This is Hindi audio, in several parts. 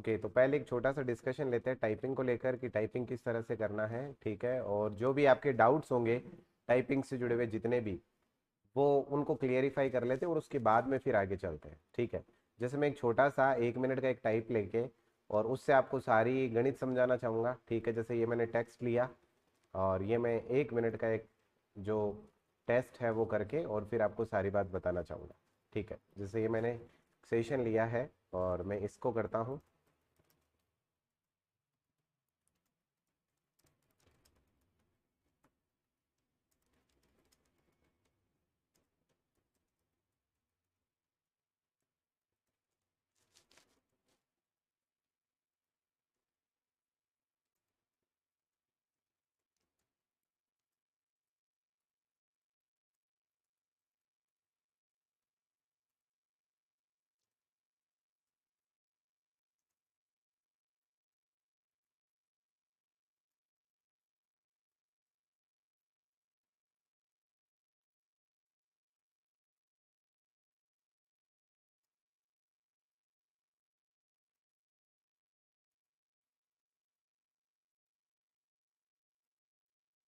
ओके, तो पहले एक छोटा सा डिस्कशन लेते हैं टाइपिंग को लेकर कि टाइपिंग किस तरह से करना है, ठीक है। और जो भी आपके डाउट्स होंगे टाइपिंग से जुड़े हुए जितने भी, वो उनको क्लियरिफाई कर लेते हैं और उसके बाद में फिर आगे चलते हैं, ठीक है। जैसे मैं एक छोटा सा 1 मिनट का एक टाइप लेके और उससे आपको सारी गणित समझाना चाहूँगा, ठीक है। जैसे ये मैंने टेक्स्ट लिया और ये मैं 1 मिनट का एक जो टेस्ट है वो करके और फिर आपको सारी बात बताना चाहूँगा, ठीक है। जैसे ये मैंने सेशन लिया है और मैं इसको करता हूँ।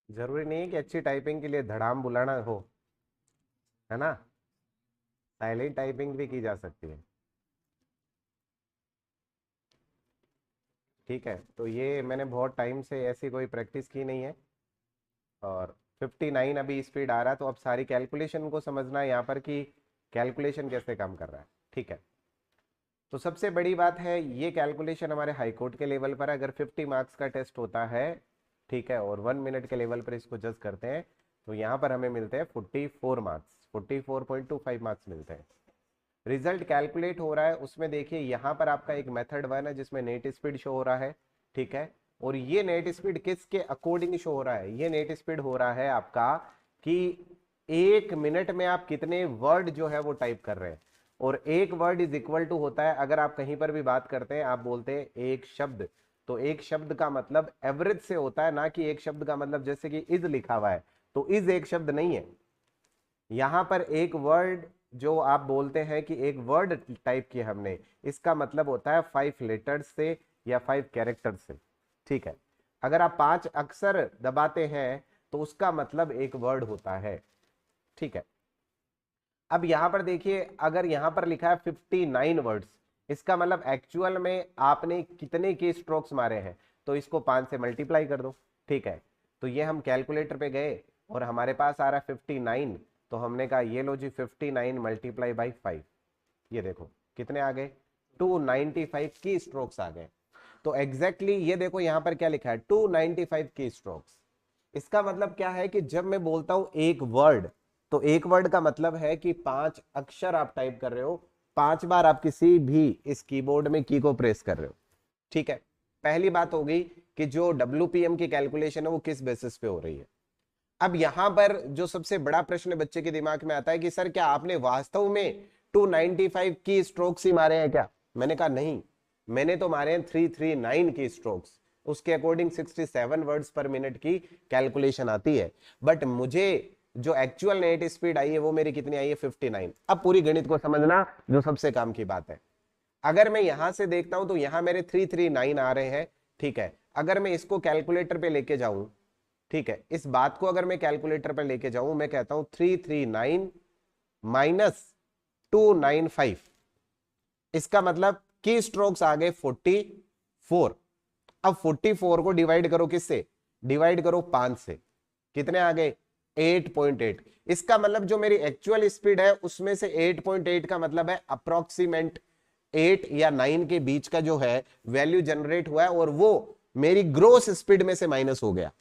जरूरी नहीं है कि अच्छी टाइपिंग के लिए धड़ाम बुलाना हो, है ना। साइलेंट टाइपिंग भी की जा सकती है, ठीक है। तो ये मैंने बहुत टाइम से ऐसी कोई प्रैक्टिस की नहीं है और 59 अभी स्पीड आ रहा है, तो अब सारी कैलकुलेशन को समझना है यहाँ पर कि कैलकुलेशन कैसे काम कर रहा है, ठीक है। तो सबसे बड़ी बात है, ये कैलकुलेशन हमारे हाई कोर्ट के लेवल पर है। अगर 50 मार्क्स का टेस्ट होता है, ठीक है, और 1 मिनट के लेवल पर इसको जज करते हैं, तो यहाँ पर हमें मिलते हैं 44 मार्क्स, 44.25 मार्क्स मिलते हैं। रिजल्ट कैलकुलेट हो रहा है, उसमें देखिए यहाँ पर आपका एक मेथड 1 है जिसमें नेट स्पीड शो हो रहा है, ठीक है। और ये नेट स्पीड किसके अकॉर्डिंग शो हो रहा है? ये नेट स्पीड हो रहा है आपका कि 1 मिनट में आप कितने वर्ड जो है वो टाइप कर रहे हैं। और एक वर्ड इज इक्वल टू होता है, अगर आप कहीं पर भी बात करते हैं, आप बोलते हैं एक शब्द, तो एक शब्द का मतलब एवरेज से होता है, ना कि एक शब्द का मतलब जैसे कि इज लिखा हुआ है तो इज एक शब्द नहीं है। यहां पर एक वर्ड जो आप बोलते हैं कि एक वर्ड टाइप किया हमने, इसका मतलब होता है 5 लेटर्स से या 5 कैरेक्टर से, ठीक है। अगर आप 5 अक्षर दबाते हैं तो उसका मतलब एक वर्ड होता है, ठीक है। अब यहां पर देखिए, अगर यहां पर लिखा है 59 वर्ड्स, इसका मतलब एक्चुअल में आपने कितने के स्ट्रोक्स मारे हैं, तो इसको 5 से मल्टीप्लाई कर दो, ठीक है। तो ये हम कैलकुलेटर पे गए और हमारे पास आ रहा है 59, तो हमने कहा ये लो जी 59 मल्टीप्लाई बाई 5, ये देखो कितने आ गए, 295 की स्ट्रोक्स आ गए। तो एग्जैक्टली ये देखो यहां पर क्या लिखा है, 295 की स्ट्रोक्स। इसका मतलब क्या है कि जब मैं बोलता हूं एक वर्ड, तो एक वर्ड का मतलब है कि 5 अक्षर आप टाइप कर रहे हो, 5 बार आप किसी भी इस कीबोर्ड में की को प्रेस कर रहे हो, ठीक है। पहली बात हो गई कि जो WPM की कैलकुलेशन है वो किस बेसिस पे हो रही है। अब यहां पर जो सबसे बड़ा प्रश्न बच्चे के दिमाग में आता है कि सर क्या आपने वास्तव में 295 की स्ट्रोक्स ही मारे हैं क्या? मैंने कहा नहीं, मैंने तो मारे हैं 339 की स्ट्रोक्स। उसके अकॉर्डिंग 67 वर्ड्स पर मिनट की कैलकुलेशन आती है, बट मुझे जो एक्चुअल नेट स्पीड आई है वो मेरी कितनी आई है, 59। अब पूरी गणित को समझना जो सबसे काम की बात है। अगर मैं यहां से देखता हूं तो यहां मेरे 339 आ रहे हैं, ठीक है। अगर मैं इसको कैलकुलेटर पे लेके जाऊं, ठीक है, इस बात को अगर मैं कैलकुलेटर पर लेके जाऊं, मैं कहता हूं 339 माइनस 295, इसका मतलब की स्ट्रोक्स आ गए 44। अब 44 को डिवाइड करो किससे, डिवाइड करो 5 से, कितने आ गए, 8.8। इसका मतलब जो मेरी एक्चुअल स्पीड है उसमें से 8.8 का मतलब है अप्रोक्सीमेट 8 या 9 के बीच का जो है वैल्यू जनरेट हुआ है, और वो मेरी ग्रोस स्पीड में से माइनस हो गया।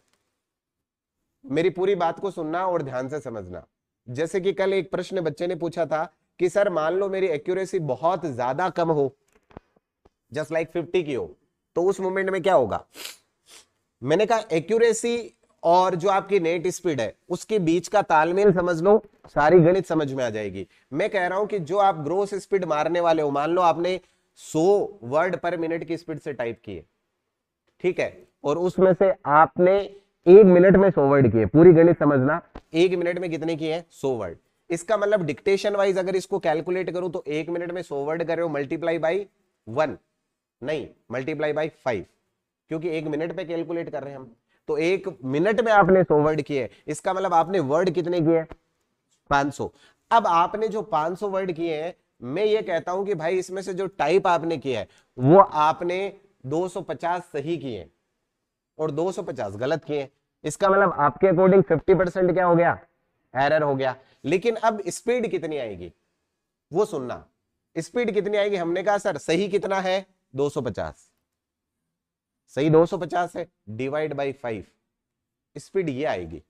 मेरी पूरी बात को सुनना और ध्यान से समझना। जैसे कि कल एक प्रश्न बच्चे ने पूछा था कि सर मान लो मेरी एक्यूरेसी बहुत ज्यादा कम हो, जस्ट लाइक 50 की हो, तो उस मोमेंट में क्या होगा? मैंने कहा एक्यूरेसी और जो आपकी नेट स्पीड है उसके बीच का तालमेल समझ लो, सारी गणित समझ में आ जाएगी। मैं कह रहा हूं कि जो आप ग्रोस स्पीड मारने वाले हो, मान लो आपने 100 वर्ड पर मिनट की स्पीड से टाइप किए, ठीक है, और उसमें से आपने 1 मिनट में 100 वर्ड किए, पूरी गणित समझना, 1 मिनट में कितने किए हैं, 100 वर्ड। इसका मतलब डिक्टेशन वाइज अगर इसको कैलकुलेट करूं तो 1 मिनट में 100 वर्ड कर रहे हो, मल्टीप्लाई बाई 1, नहीं, मल्टीप्लाई बाई 5, क्योंकि 1 मिनट पे कैलकुलेट कर रहे हैं हम। तो 1 मिनट में आपने 100 वर्ड किए, इसका मतलब आपने वर्ड कितने किए? 500। अब आपने जो 500 वर्ड किए हैं, मैं ये कहता हूं कि भाई इसमें से जो टाइप आपने किया है वो आपने 250 सही किए और 250 गलत किए। इसका मतलब आपके अकॉर्डिंग 50% क्या हो गया? एरर हो गया। लेकिन अब स्पीड कितनी आएगी वो सुनना। स्पीड कितनी आएगी? हमने कहा सर सही कितना है? 250। सही 250 है, डिवाइड बाई 5, स्पीड ये आएगी।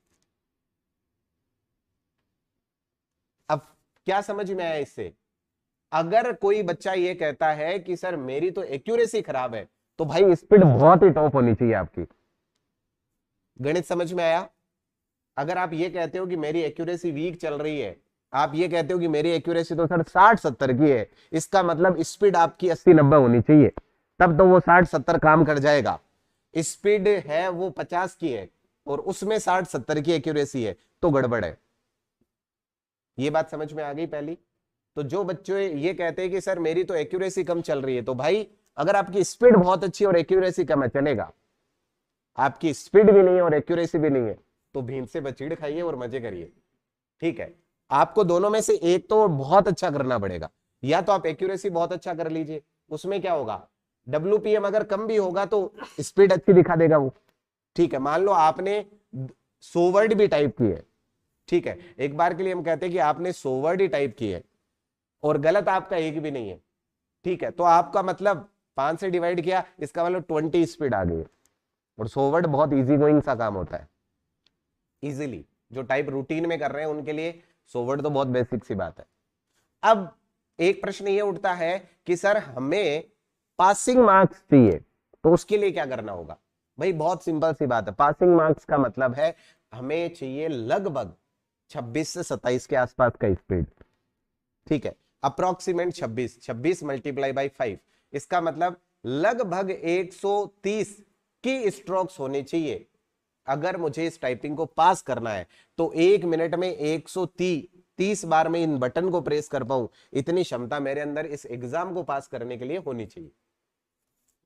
अब क्या समझ में आया इससे? अगर कोई बच्चा ये कहता है कि सर मेरी तो एक्यूरेसी खराब है, तो भाई स्पीड बहुत ही टॉप होनी चाहिए आपकी। गणित समझ में आया? अगर आप ये कहते हो कि मेरी एक्यूरेसी वीक चल रही है, आप ये कहते हो कि मेरी एक्यूरेसी तो सर 60-70 की है, इसका मतलब स्पीड आपकी 80-90 होनी चाहिए, तब तो वो 60-70 काम कर जाएगा। स्पीड है वो 50 की है और उसमें 60-70 की एक्यूरेसी है, तो गड़बड़ है। ये बात समझ में आ गई पहली? तो जो बच्चे ये कहते हैं कि सर मेरी तो एक्यूरेसी कम चल रही है, तो भाई अगर आपकी स्पीड बहुत अच्छी और एक्यूरेसी कम है, चलेगा। आपकी स्पीड भी नहीं है और एक्यूरेसी भी नहीं है, तो भीम से बचीड़ खाइए और मजे करिए। ठीक है, आपको दोनों में से एक तो बहुत अच्छा करना पड़ेगा। या तो आप एक्यूरेसी बहुत अच्छा कर लीजिए, उसमें क्या होगा, WPM अगर कम भी होगा तो स्पीड अच्छी दिखा देगा वो। ठीक है, मान लो आपने 100 वर्ड भी टाइप किए, ठीक है, एक बार के लिए हम कहते हैं कि आपने 100 वर्ड ही टाइप किए और गलत आपका एक भी नहीं है, ठीक है, तो आपका मतलब 5 से डिवाइड किया, इसका मतलब 20 स्पीड आ गई। और 100 वर्ड बहुत इजी गोइंग सा काम होता है, इजीली जो टाइप रूटीन में कर रहे हैं उनके लिए 100 वर्ड तो बहुत बेसिक सी बात है। अब एक प्रश्न ये उठता है कि सर हमें पासिंग मार्क्स चाहिए, तो उसके लिए क्या करना होगा? भाई बहुत सिंपल सी बात है, पासिंग मार्क्स का मतलब है हमें चाहिए लगभग 26 से 27 के आसपास का स्पीड। ठीक है, अप्रोक्सीमेट 26 मल्टीप्लाई बाई 5, इसका मतलब लगभग 130 की स्ट्रोक्स होने चाहिए। अगर मुझे इस टाइपिंग को पास करना है तो 1 मिनट में 130 बार में इन बटन को प्रेस कर पाऊं, इतनी क्षमता मेरे अंदर इस एग्जाम को पास करने के लिए होनी चाहिए।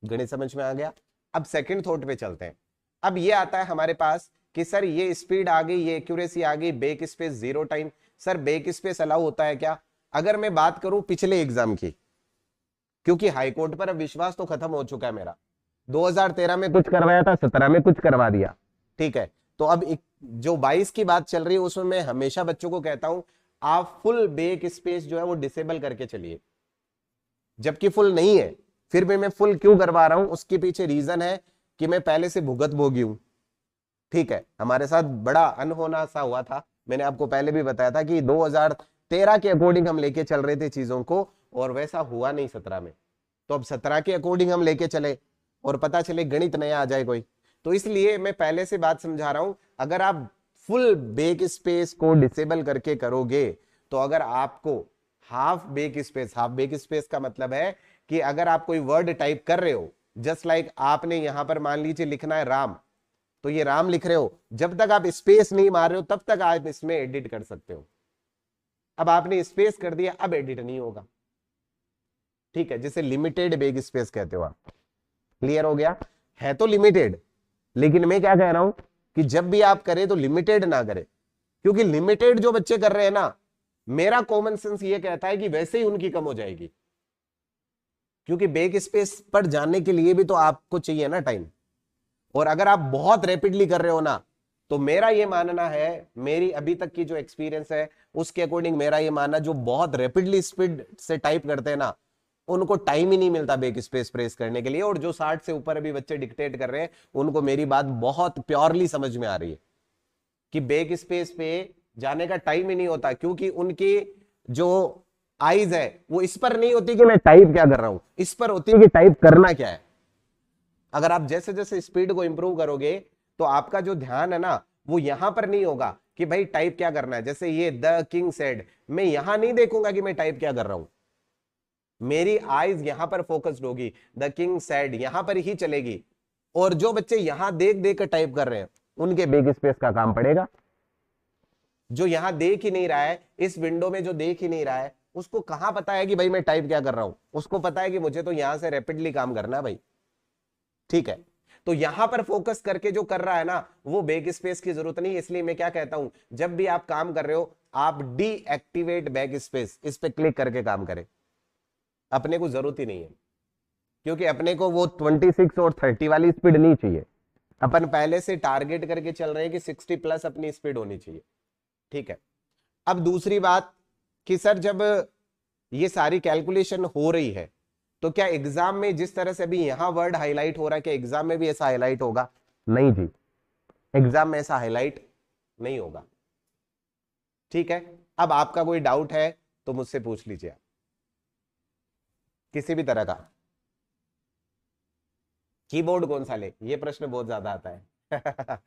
गणित समझ में आ गया? अब सेकंड थॉट पे चलते हैं। अब ये आता है हमारे पास कि सर ये स्पीड आ गई, ये एक्यूरेसी आ गई, back space 0 time. Sir back space allow होता है क्या? अगर मैं बात करूं पिछले एग्जाम की, क्योंकि हाईकोर्ट पर अब विश्वास तो खत्म हो चुका है मेरा, 2013 में कुछ करवाया था, 17 में कुछ करवा दिया। ठीक है, तो अब जो 22 की बात चल रही है उसमें मैं हमेशा बच्चों को कहता हूं आप फुल बैक स्पेस जो है वो डिसेबल करके चलिए, जबकि फुल नहीं है फिर भी मैं फुल क्यों करवा रहा हूं, उसके पीछे रीजन है कि मैं पहले से भुगत भोगी हूं। ठीक है, हमारे साथ बड़ा अनहोना सा हुआ था, मैंने आपको पहले भी बताया था कि 2013 के अकॉर्डिंग हम लेके चल रहे थे चीजों को और वैसा हुआ नहीं 17 में। तो अब 17 के अकॉर्डिंग हम लेके चले और पता चले गणित नया आ जाए कोई, तो इसलिए मैं पहले से बात समझा रहा हूं, अगर आप फुल बैक स्पेस को डिसेबल करके करोगे तो अगर आपको हाफ बैक स्पेस का मतलब है कि अगर आप कोई वर्ड टाइप कर रहे हो, जस्ट लाइक आपने यहां पर मान लीजिए लिखना है राम, तो ये राम लिख रहे हो, जब तक आप स्पेस नहीं मार रहे हो तब तक आप इसमें एडिट कर सकते हो। अब आपने स्पेस कर दिया, अब एडिट नहीं होगा। ठीक है, जिसे लिमिटेड बैक स्पेस कहते हो आप। क्लियर हो गया? है तो लिमिटेड, लेकिन मैं क्या कह रहा हूं कि जब भी आप करें तो लिमिटेड ना करें, क्योंकि लिमिटेड जो बच्चे कर रहे हैं ना, मेरा कॉमन सेंस ये कहता है कि वैसे ही उनकी कम हो जाएगी, क्योंकि बैक स्पेस पर जाने के लिए भी तो आपको चाहिए ना टाइम। और अगर आप बहुत रैपिडली कर रहे हो ना, तो मेरा ये मानना है, मेरी अभी तक की जो एक्सपीरियंस है उसके अकॉर्डिंग मेरा ये मानना, जो बहुत रैपिडली स्पीड से टाइप करते हैं ना, उनको टाइम ही नहीं मिलता बैक स्पेस प्रेस करने के लिए। और जो 60 से ऊपर अभी बच्चे डिक्टेट कर रहे हैं, उनको मेरी बात बहुत प्योरली समझ में आ रही है कि बैक स्पेस पे जाने का टाइम ही नहीं होता, क्योंकि उनकी जो आईज है वो इस पर नहीं होती कि मैं टाइप क्या कर रहा हूं, इस पर होती है कि टाइप करना क्या है। अगर आप जैसे जैसे स्पीड को इंप्रूव करोगे तो आपका जो ध्यान है ना वो यहां पर नहीं होगा कि भाई टाइप क्या करना है। जैसे ये द किंग सेड, मैं यहां नहीं देखूंगा कि मैं टाइप क्या कर रहा हूं, मेरी आईज यहां पर फोकस्ड होगी, द किंग सेड यहां पर ही चलेगी। और जो बच्चे यहां देख देख कर टाइप कर रहे हैं उनके बैक स्पेस का काम पड़ेगा। जो यहां देख ही नहीं रहा है, इस विंडो में जो देख ही नहीं रहा है, उसको कहाँ पता है कि भाई मैं टाइप क्या कर रहा हूं, उसको पता है कि मुझे तो यहां से रैपिडली काम करना है भाई। ठीक है, तो यहां पर फोकस करके जो कर रहा है ना, वो बैक स्पेस की जरूरत नहीं। इसलिए मैं क्या कहता हूं, जब भी आप काम कर रहे हो आप डीएक्टिवेट बैक स्पेस, इस पे क्लिक करके काम करें। अपने को जरूरत ही नहीं है, क्योंकि अपने को वो 26 और 30 वाली स्पीड नहीं चाहिए। अपन पहले से टारगेट करके चल रहे हैं कि 60 प्लस अपनी स्पीड होनी चाहिए। ठीक है, अब दूसरी बात कि सर जब ये सारी कैलकुलेशन हो रही है तो क्या एग्जाम में जिस तरह से अभी यहां वर्ड हाईलाइट हो रहा है, क्या एग्जाम में भी ऐसा हाईलाइट होगा? नहीं जी, एग्जाम में ऐसा हाईलाइट नहीं होगा। ठीक है, अब आपका कोई डाउट है तो मुझसे पूछ लीजिए आप, किसी भी तरह का। कीबोर्ड कौन सा ले, ये प्रश्न बहुत ज्यादा आता है।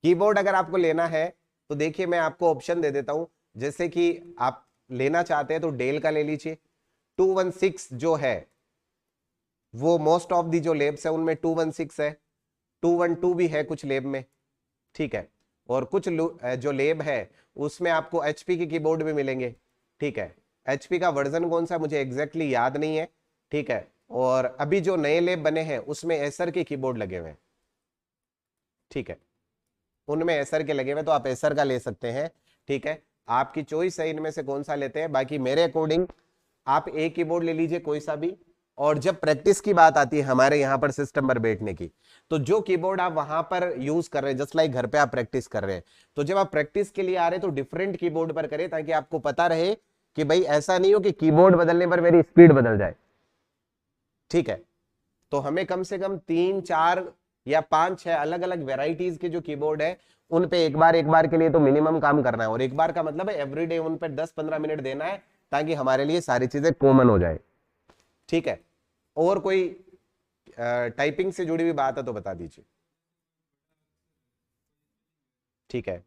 कीबोर्ड अगर आपको लेना है तो देखिए मैं आपको ऑप्शन दे देता हूं। जैसे कि आप लेना चाहते हैं तो डेल का ले लीजिए। 216 जो है वो मोस्ट ऑफ दी जो लेब्स है उनमें 216 है, 212 भी है कुछ लेब में। ठीक है, और कुछ जो लेब है उसमें आपको एचपी के कीबोर्ड भी मिलेंगे। ठीक है, एचपी का वर्जन कौन सा मुझे एग्जैक्टली याद नहीं है। ठीक है, और अभी जो नए लेब बने हैं उसमें एसर के कीबोर्ड लगे हुए हैं। ठीक है, उनमें एसर के लगे हुए, तो आप एसर का ले सकते हैं। ठीक है, आपकी चॉइस है इनमें से कौन सा लेते हैं। बाकी मेरे अकॉर्डिंग आप एक कीबोर्ड ले लीजिए कोई सा भी। और जब प्रैक्टिस की बात आती है हमारे यहाँ पर सिस्टम पर बैठने की, तो जो कीबोर्ड आप वहां पर यूज कर रहे हैं, जस्ट लाइक घर पे आप प्रैक्टिस कर रहे हैं, तो जब आप प्रैक्टिस के लिए आ रहे हैं तो डिफरेंट कीबोर्ड पर करें, ताकि आपको पता रहे कि भाई ऐसा नहीं हो कि कीबोर्ड बदलने पर मेरी स्पीड बदल जाए। ठीक है, तो हमें कम से कम 3 4 या 5 6 अलग अलग वेराइटीज के जो कीबोर्ड है उन पे एक बार के लिए तो मिनिमम काम करना है। और एक बार का मतलब है एवरीडे उन पे 10 15 मिनट देना है, ताकि हमारे लिए सारी चीजें कॉमन हो जाए। ठीक है, और कोई टाइपिंग से जुड़ी हुई बात है तो बता दीजिए। ठीक है,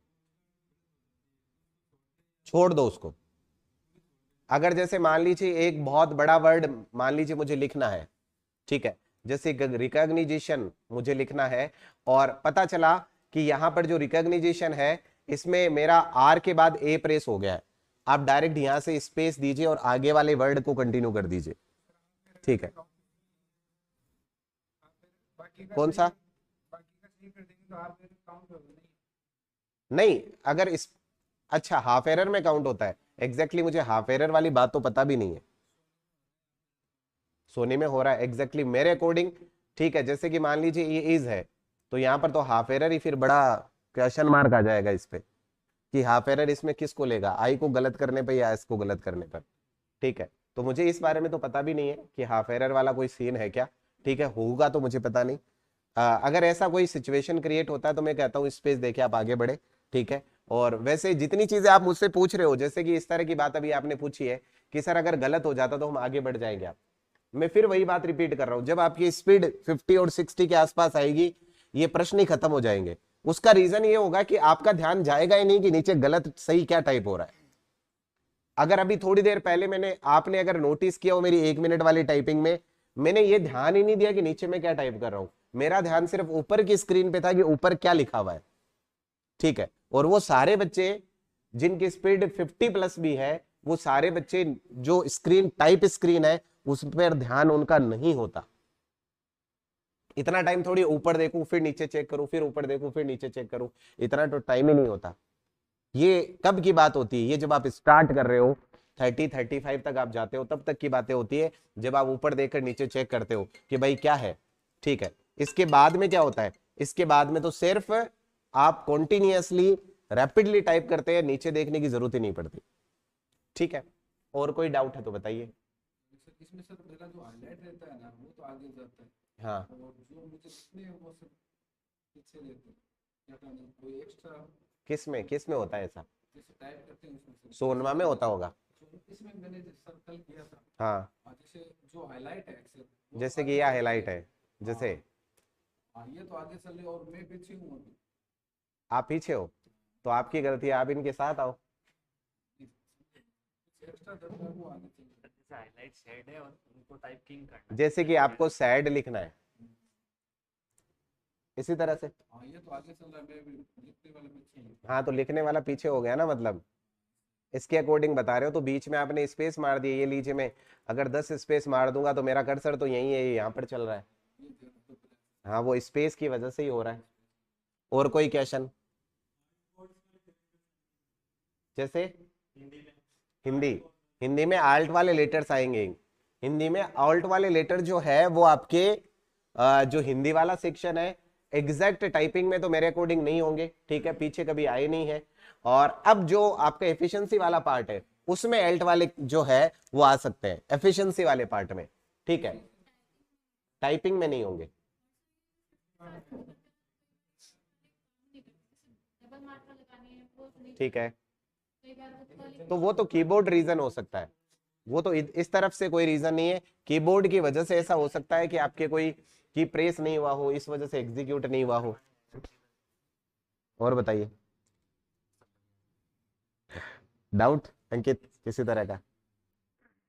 छोड़ दो उसको। अगर जैसे मान लीजिए एक बहुत बड़ा वर्ड मान लीजिए मुझे लिखना है, ठीक है, जैसे रिकॉग्निजेशन मुझे लिखना है, और पता चला कि यहां पर जो रिकॉग्निजेशन है इसमें मेरा आर के बाद ए प्रेस हो गया है, आप डायरेक्ट यहां से स्पेस दीजिए और आगे वाले वर्ड को कंटिन्यू कर दीजिए। ठीक है, कौन सा? नहीं, अगर इस, अच्छा हाफ एरर में काउंट होता है? एग्जैक्टली मुझे हाफ एरर वाली बात तो पता भी नहीं है। सोनी में हो रहा है एग्जैक्टली मेरे अकॉर्डिंग। ठीक है, जैसे कि मान लीजिए ये इज है, तो यहाँ पर तो हाफ एरर ही फिर बड़ा क्वेश्चन मार्क आ जाएगा इस पे, कि हाफ एरर इसमें किसको लेगा, आई को गलत करने पे या एस को गलत करने पर। ठीक है, तो मुझे इस बारे में तो पता भी नहीं है कि हाफ एरर वाला कोई सीन है क्या। ठीक है, होगा तो मुझे पता नहीं। अगर ऐसा कोई सिचुएशन क्रिएट होता है तो मैं कहता हूँ स्पेस देके आप आगे बढ़े। ठीक है, और वैसे जितनी चीजें आप मुझसे पूछ रहे हो, जैसे कि इस तरह की बात अभी आपने पूछी है कि सर अगर गलत हो जाता तो हम आगे बढ़ जाएंगे, आप, मैं फिर वही बात रिपीट कर रहा हूं, जब आपकी स्पीड 50 और 60 के आसपास आएगी ये प्रश्न ही खत्म हो जाएंगे। उसका रीजन ये होगा कि आपका ध्यान जाएगा ही नहीं कि नीचे गलत सही क्या टाइप हो रहा है। अगर अभी थोड़ी देर पहले आपने अगर नोटिस किया हो मेरी 1 मिनट वाली टाइपिंग में, मैंने ये ध्यान ही नहीं दिया कि नीचे में क्या टाइप कर रहा हूं, मेरा ध्यान सिर्फ ऊपर की स्क्रीन पे था कि ऊपर क्या लिखा हुआ है। ठीक है, और वो सारे बच्चे जिनकी स्पीड 50 प्लस भी है, वो सारे बच्चे जो स्क्रीन टाइप स्क्रीन है उस पर ध्यान उनका नहीं होता। इतना टाइम थोड़ी ऊपर देखूं फिर नीचे चेक करूं, फिर ऊपर देखूं फिर नीचे चेक करूं, इतना तो टाइम ही नहीं होता। ये कब की बात होती है, ये जब आप स्टार्ट कर रहे हो 30 35 तक आप जाते हो तब तक की बातें होती है, जब आप ऊपर देखकर नीचे चेक करते हो कि भाई क्या है। ठीक है, इसके बाद में क्या होता है, इसके बाद में तो सिर्फ आप कॉन्टिन्यूअसली रैपिडली टाइप करते हैं, नीचे देखने की जरूरत ही नहीं पड़ती। ठीक है, और कोई डाउट है तो बताइए। इसमें सर पहला जो हाईलाइट रहता है ना वो तो आगे जाता है, हाँ, और जो मुझे लिखने है वो सब पीछे रहते हैं, या फिर कोई एक्स्ट्रा किस में होता है ऐसा? जैसे टाइप करते हैं उसमें से सोनमा में होता होगा। जो इसमें मैंने सर कल किया था। हाँ, जैसे जो हाईलाइट है एक्सेल वो जैसे कि आगे यह चल रही हाईलाइट है। है, जैसे हाँ हाँ, ये तो आगे चल रही है और मैं पीछे हूँ अभी। आप पीछे हो तो आपकी गलती है, आप इनके साथ आओ। एक्स्ट्रा दर है वो आगे चल रही जैसे हाईलाइट शेड है और उनको टाइप किंग करना है। जैसे कि आपको सैड लिखना है इसी तरह से। है। हाँ ये तो आगे चल रहा है, मैं भी लिखने वाले पीछे हूँ। हाँ, तो लिखने वाला पीछे हो गया ना, मतलब इसके अकॉर्डिंग बता रहे हो, तो बीच में आपने स्पेस मार दिया। ये लीजिए, मैं अगर 10 स्पेस मार दूंगा तो मेरा कर्सर तो यही है, यहाँ पर चल रहा है। हाँ, वो स्पेस की वजह से ही हो रहा है। और कोई क्वेश्चन? जैसे हिंदी हिंदी में आल्ट वाले लेटर्स आएंगे। हिंदी में ऑल्ट वाले लेटर जो है वो आपके जो हिंदी वाला सेक्शन है एग्जैक्ट टाइपिंग में तो मेरे अकॉर्डिंग नहीं होंगे, ठीक है, पीछे कभी आए नहीं है। और अब जो आपका एफिशिएंसी वाला पार्ट है उसमें एल्ट वाले जो है वो आ सकते हैं एफिशिएंसी वाले पार्ट में, ठीक है, टाइपिंग में नहीं होंगे। ठीक है, तो वो तो कीबोर्ड रीजन हो सकता है, वो तो इस तरफ से कोई रीजन नहीं है। कीबोर्ड की वजह से ऐसा हो सकता है कि आपके कोई की प्रेस नहीं हुआ हो, इस वजह से एग्जीक्यूट नहीं हुआ हो। और बताइए, डाउट अंकित किसी तरह का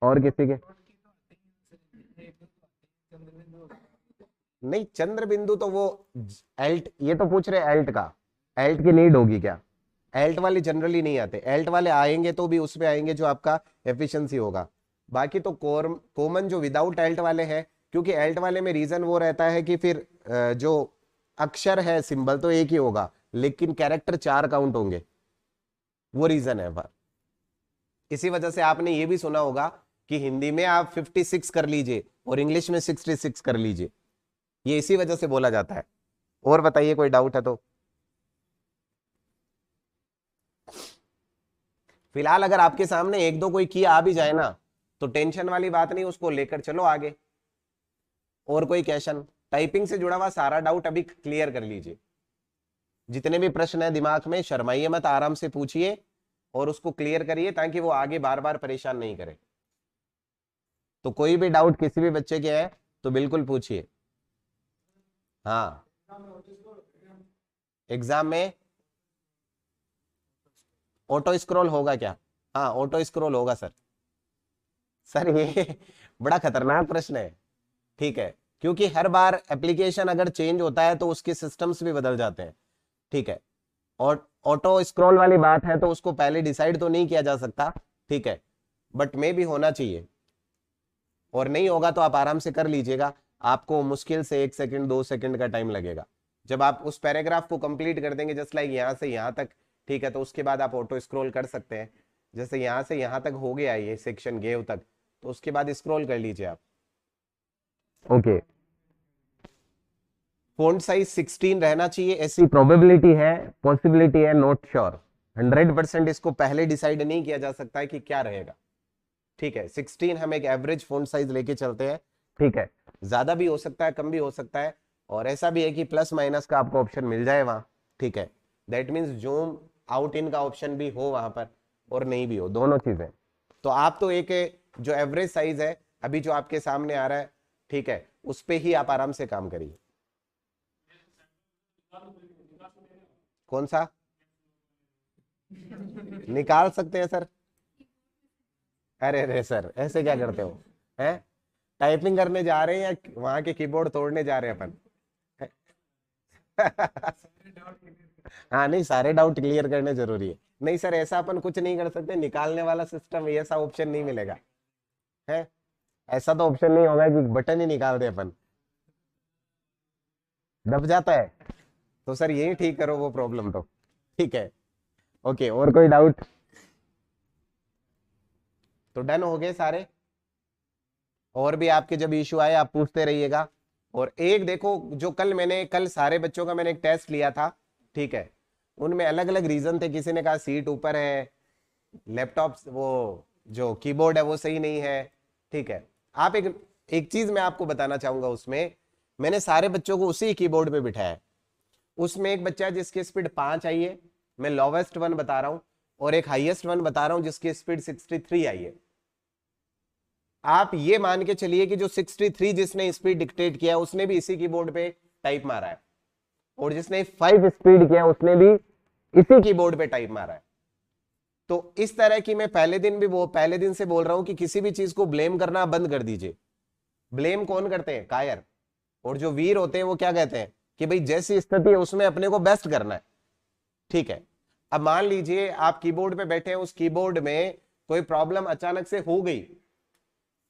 और किसी के? नहीं, चंद्र बिंदु तो वो एल्ट, ये तो पूछ रहे एल्ट का, एल्ट की नीड होगी क्या? एल्ट वाले जनरली नहीं आते, एल्ट वाले आएंगे तो भी उसमें आएंगे जो आपका एफिशिएंसी होगा। बाकी तो कॉमन जो विदाउट एल्ट वाले हैं, क्योंकि एल्ट वाले में रीजन वो रहता है कि फिर जो अक्षर है सिंबल तो एक ही होगा लेकिन कैरेक्टर 4 काउंट होंगे, वो रीजन है। इसी वजह से आपने ये भी सुना होगा कि हिंदी में आप 56 कर लीजिए और इंग्लिश में 66 कर लीजिए, ये इसी वजह से बोला जाता है। और बताइए, कोई डाउट है तो? फिलहाल अगर आपके सामने एक दो कोई की आ भी जाए ना तो टेंशन वाली बात नहीं, उसको लेकर चलो आगे। और कोई क्वेश्चन? टाइपिंग से जुड़ा हुआ सारा डाउट अभी क्लियर कर लीजिए। जितने भी प्रश्न है दिमाग में, शर्माइए मत, आराम से पूछिए और उसको क्लियर करिए ताकि वो आगे बार बार परेशान नहीं करे। तो कोई भी डाउट किसी भी बच्चे के है तो बिल्कुल पूछिए। हाँ, एग्जाम में ऑटो स्क्रॉल होगा क्या? हाँ, ऑटो स्क्रॉल होगा सर। सर ये बड़ा खतरनाक प्रश्न है, ठीक है, क्योंकि हर बार एप्लीकेशन अगर चेंज होता है तो उसके सिस्टम्स भी बदल जाते हैं, ठीक है। और ऑटो स्क्रॉल वाली बात है तो उसको पहले डिसाइड तो नहीं किया जा सकता, ठीक है, बट मे भी होना चाहिए। और नहीं होगा तो आप आराम से कर लीजिएगा, आपको मुश्किल से 1 सेकंड 2 सेकंड का टाइम लगेगा। जब आप उस पैराग्राफ को कंप्लीट कर देंगे जस्ट लाइक यहाँ से यहाँ तक, ठीक है, तो उसके बाद आप ऑटो स्क्रॉल कर सकते हैं। जैसे यहाँ से यहाँ तक हो गया ये सेक्शन गेव तक, तो उसके बाद स्क्रॉल कर लीजिए आप। ओके, फॉन्ट साइज 16 रहना चाहिए, ऐसी प्रोबेबिलिटी है, पॉसिबिलिटी है, नॉट श्योर। 100% इसको पहले डिसाइड नहीं किया जा सकता है कि क्या रहेगा, ठीक है। 16 हम एक एवरेज फॉन्ट साइज लेके चलते हैं, ठीक है, ज्यादा भी हो सकता है, कम भी हो सकता है, और ऐसा भी है कि प्लस माइनस का आपको ऑप्शन मिल जाए वहां, ठीक है। That means zoom out in का ऑप्शन भी हो वहां पर और नहीं भी हो, दोनों चीजें। तो आप तो एक जो एवरेज साइज है अभी जो आपके सामने आ रहा है, ठीक है, उस पे ही आप आराम से काम करिए। कौन सा निकाल सकते हैं सर? अरे अरे सर, ऐसे क्या करते हो? हैं, टाइपिंग करने जा रहे हैं या वहां के कीबोर्ड तोड़ने जा रहे हैं अपन? हाँ, नहीं, सारे डाउट क्लियर करने जरूरी है। नहीं सर, ऐसा अपन कुछ नहीं कर सकते, निकालने वाला सिस्टम ऐसा ऑप्शन नहीं मिलेगा है, ऐसा तो ऑप्शन नहीं होगा कि बटन ही निकाल दे अपन, दब जाता है। तो सर यही ठीक करो वो प्रॉब्लम तो, ठीक है। ओके, और कोई डाउट? तो डन हो गए सारे। और भी आपके जब इश्यू आए आप पूछते रहिएगा। और एक देखो, जो कल सारे बच्चों का मैंने एक टेस्ट लिया था, ठीक है, उनमें अलग अलग रीजन थे। किसी ने कहा सीट ऊपर है, लैपटॉप वो जो कीबोर्ड है वो सही नहीं है, ठीक है। आप एक चीज मैं आपको बताना चाहूंगा, उसमें मैंने सारे बच्चों को उसी कीबोर्ड पे बिठाया। उसमें एक बच्चा है जिसकी स्पीड 5 आई है, मैं लोवेस्ट वन बता रहा हूं, और एक हाईएस्ट वन बता रहा हूं जिसकी स्पीड 63 आई है। आप ये मान के चलिए कि जो 63 जिसने स्पीड डिक्टेट किया उसने भी इसी कीबोर्ड पे टाइप मारा है, और जिसने 5 स्पीड किया उसने भी इसी कीबोर्ड पे टाइप मारा है। तो इस तरह की मैं पहले दिन से बोल रहा हूं कि किसी भी चीज को ब्लेम करना बंद कर दीजिए। ब्लेम कौन करते हैं? कायर। और जो वीर होते हैं वो क्या कहते हैं कि भाई जैसी स्थिति है उसमें अपने को बेस्ट करना है, ठीक है। अब मान लीजिए आप कीबोर्ड पे बैठे हैं, उस कीबोर्ड में कोई प्रॉब्लम अचानक से हो गई,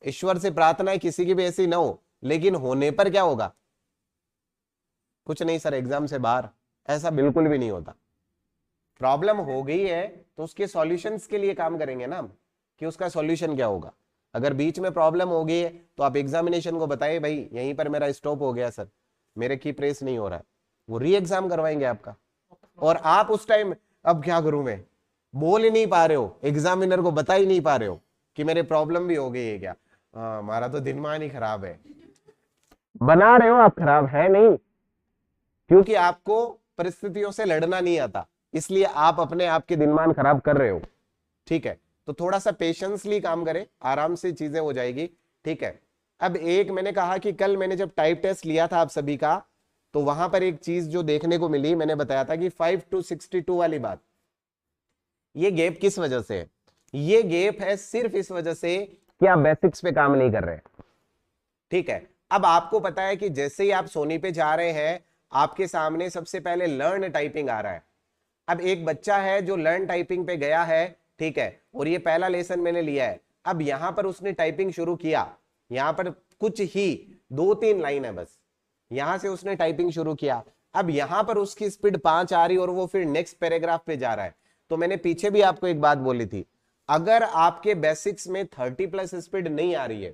ईश्वर से प्रार्थना है किसी की भी ऐसी ना हो, लेकिन होने पर क्या होगा? कुछ नहीं सर, एग्जाम से बाहर। ऐसा बिल्कुल भी नहीं होता। प्रॉब्लम हो गई है तो उसके सॉल्यूशंस के लिए काम करेंगे ना हम, कि उसका सॉल्यूशन क्या होगा। अगर बीच में प्रॉब्लम हो गई है तो आप एग्जामिनेशन को बताइए भाई यहीं पर मेरा स्टॉप हो गया सर, मेरे की प्रेस नहीं हो रहा है, वो री एग्जाम करवाएंगे आपका। और आप उस टाइम अब क्या करूं मैं, बोल ही नहीं पा रहे हो, एग्जामिनर को बता ही नहीं पा रहे हो कि मेरे प्रॉब्लम भी हो गई है क्या। हमारा तो दिनमान ही खराब है। बना रहे हो आप, खराब है नहीं, क्योंकि आपको परिस्थितियों से लड़ना नहीं आता, इसलिए आप अपने आप के दिनमान खराब कर रहे हो। ठीक है, तो थोड़ा सा पेशेंसली काम करें, आराम से चीजें हो जाएगी। ठीक है, अब एक मैंने कहा कि कल मैंने जब टाइप टेस्ट लिया था आप सभी का, तो वहां पर एक चीज जो देखने को मिली, मैंने बताया था कि 5 to 62 वाली बात, ये गैप किस वजह से है? ये गैप है सिर्फ इस वजह से कि आप बेसिक्स पे काम नहीं कर रहे। ठीक है, अब आपको पता है कि जैसे ही आप सोनी पे जा रहे हैं, आपके सामने सबसे पहले लर्न टाइपिंग आ रहा है। अब एक बच्चा है जो लर्न टाइपिंग पे गया है, ठीक है, और ये पहला लेसन मैंने लिया है। अब यहां पर उसने टाइपिंग शुरू किया, यहां पर कुछ ही 2-3 लाइन है बस, यहां से उसने टाइपिंग शुरू किया। अब यहां पर उसकी स्पीड 5 आ रही और वो फिर नेक्स्ट पैराग्राफ पे जा रहा है। तो मैंने पीछे भी आपको एक बात बोली थी, अगर आपके बेसिक्स में 30+ स्पीड नहीं आ रही है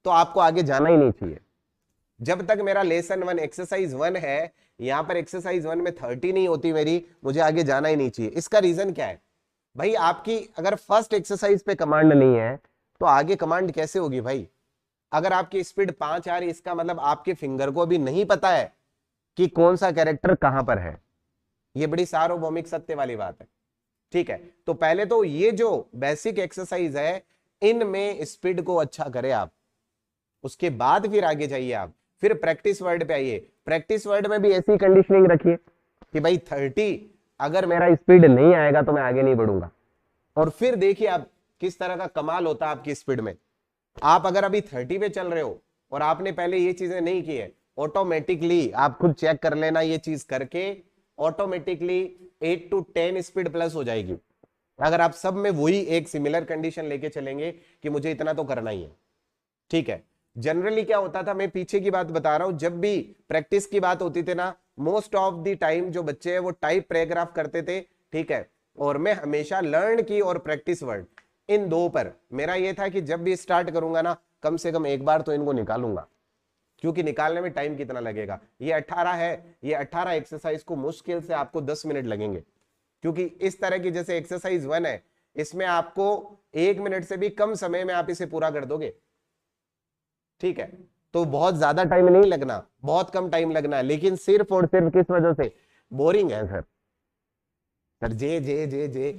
तो आपको आगे जाना ही नहीं चाहिए। जब तक मेरा लेसन 1 एक्सरसाइज 1 है, यहां पर एक्सरसाइज 1 में 30 नहीं होती मेरी, मुझे आगे जाना ही नहीं चाहिए। इसका रीजन क्या है भाई? आपकी अगर फर्स्ट एक्सरसाइज पे कमांड नहीं है तो आगे कमांड कैसे होगी भाई? अगर आपकी स्पीड 5 आ रही, इसका मतलब आपके फिंगर को भी नहीं पता है कि कौन सा कैरेक्टर कहां पर है। ये बड़ी सार्वभौमिक सत्य वाली बात है। ठीक है, तो पहले तो ये जो बेसिक एक्सरसाइज है, इनमें स्पीड को अच्छा करें आप, उसके बाद फिर आगे जाइए आप, फिर प्रैक्टिस वर्ड पे आइए। प्रैक्टिस वर्ड में भी ऐसी कंडीशनिंग रखिए कि भाई 30 अगर मेरा स्पीड नहीं आएगा तो मैं आगे नहीं बढ़ूंगा। और फिर देखिए आप किस तरह का कमाल होता है आपकी स्पीड में। आप अगर अभी 30 पे चल रहे हो और आपने पहले ये चीजें नहीं की है, ऑटोमेटिकली आप खुद चेक कर लेना, ये चीज करके ऑटोमेटिकली 8 to 10 स्पीड प्लस हो जाएगी, अगर आप सब में वही एक सिमिलर कंडीशन लेके चलेंगे कि मुझे इतना तो करना ही है। ठीक है, जनरली क्या होता था, मैं पीछे की बात बता रहा हूं, जब भी प्रैक्टिस की बात होती थी ना, मोस्ट ऑफ द टाइम जो बच्चे हैं वो टाइप पैराग्राफ करते थे। ठीक है, और मैं हमेशा लर्न की और प्रैक्टिस वर्ड, इन दो पर मेरा ये था कि जब भी स्टार्ट करूंगा ना, कम से कम एक बार तो इनको निकालूंगा, क्योंकि निकालने में टाइम कितना लगेगा? ये 18 है, ये 18 एक्सरसाइज को मुश्किल से आपको 10 मिनट लगेंगे, क्योंकि इस तरह की जैसे एक्सरसाइज 1 है, इसमें आपको 1 मिनट से भी कम समय में आप इसे पूरा कर दोगे। ठीक है, तो बहुत ज्यादा टाइम नहीं लगना, बहुत कम टाइम लगना है, लेकिन सिर्फ और सिर्फ किस वजह से? बोरिंग है सर। सर जे जे जे जे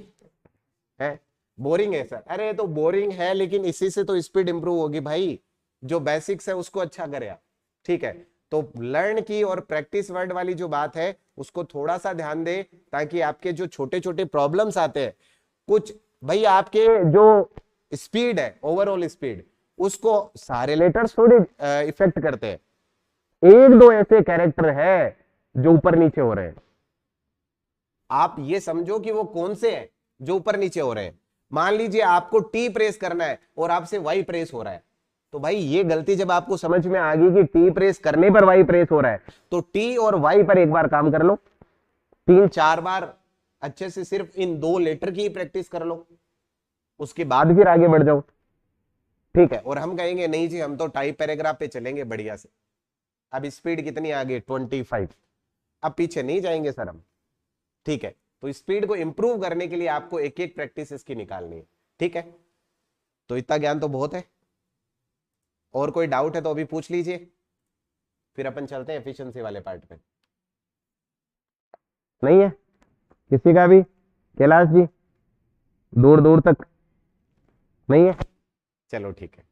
है, बोरिंग है सर। अरे तो बोरिंग है, लेकिन इसी से तो स्पीड इंप्रूव होगी भाई। जो बेसिक्स है उसको अच्छा करे आप। ठीक है, तो लर्न की और प्रैक्टिस वर्ड वाली जो बात है उसको थोड़ा सा ध्यान दे, ताकि आपके जो छोटे छोटे प्रॉब्लम्स आते हैं, कुछ भाई आपके जो स्पीड है, ओवरऑल स्पीड, उसको सारे लेटर्स थोड़े इफेक्ट करते हैं। 1-2 ऐसे कैरेक्टर है जो ऊपर नीचे हो रहे हैं, आप ये समझो कि वो कौन से हैं जो ऊपर नीचे हो रहे हैं। मान लीजिए आपको टी प्रेस करना है और आपसे वाई प्रेस हो रहा है, तो भाई ये गलती जब आपको समझ में आ गई कि टी प्रेस करने पर वाई प्रेस हो रहा है, तो टी और वाई पर एक बार काम कर लो, 3-4 बार अच्छे से सिर्फ इन 2 लेटर की प्रैक्टिस कर लो, उसके बाद फिर आगे बढ़ जाओ। ठीक है, और हम कहेंगे नहीं जी हम तो टाइप पैराग्राफ पे चलेंगे बढ़िया से। अब स्पीड कितनी आ गई? 25। अब पीछे नहीं जाएंगे सर हम। ठीक है, तो स्पीड को इंप्रूव करने के लिए आपको एक एक प्रैक्टिस इसकी निकालनी है। ठीक है, तो इतना ज्ञान तो बहुत है। और कोई डाउट है तो अभी पूछ लीजिए, फिर अपन चलते हैं एफिशिएंसी वाले पार्ट पे। नहीं है किसी का भी? कैलाश जी दूर दूर तक नहीं है? चलो ठीक है।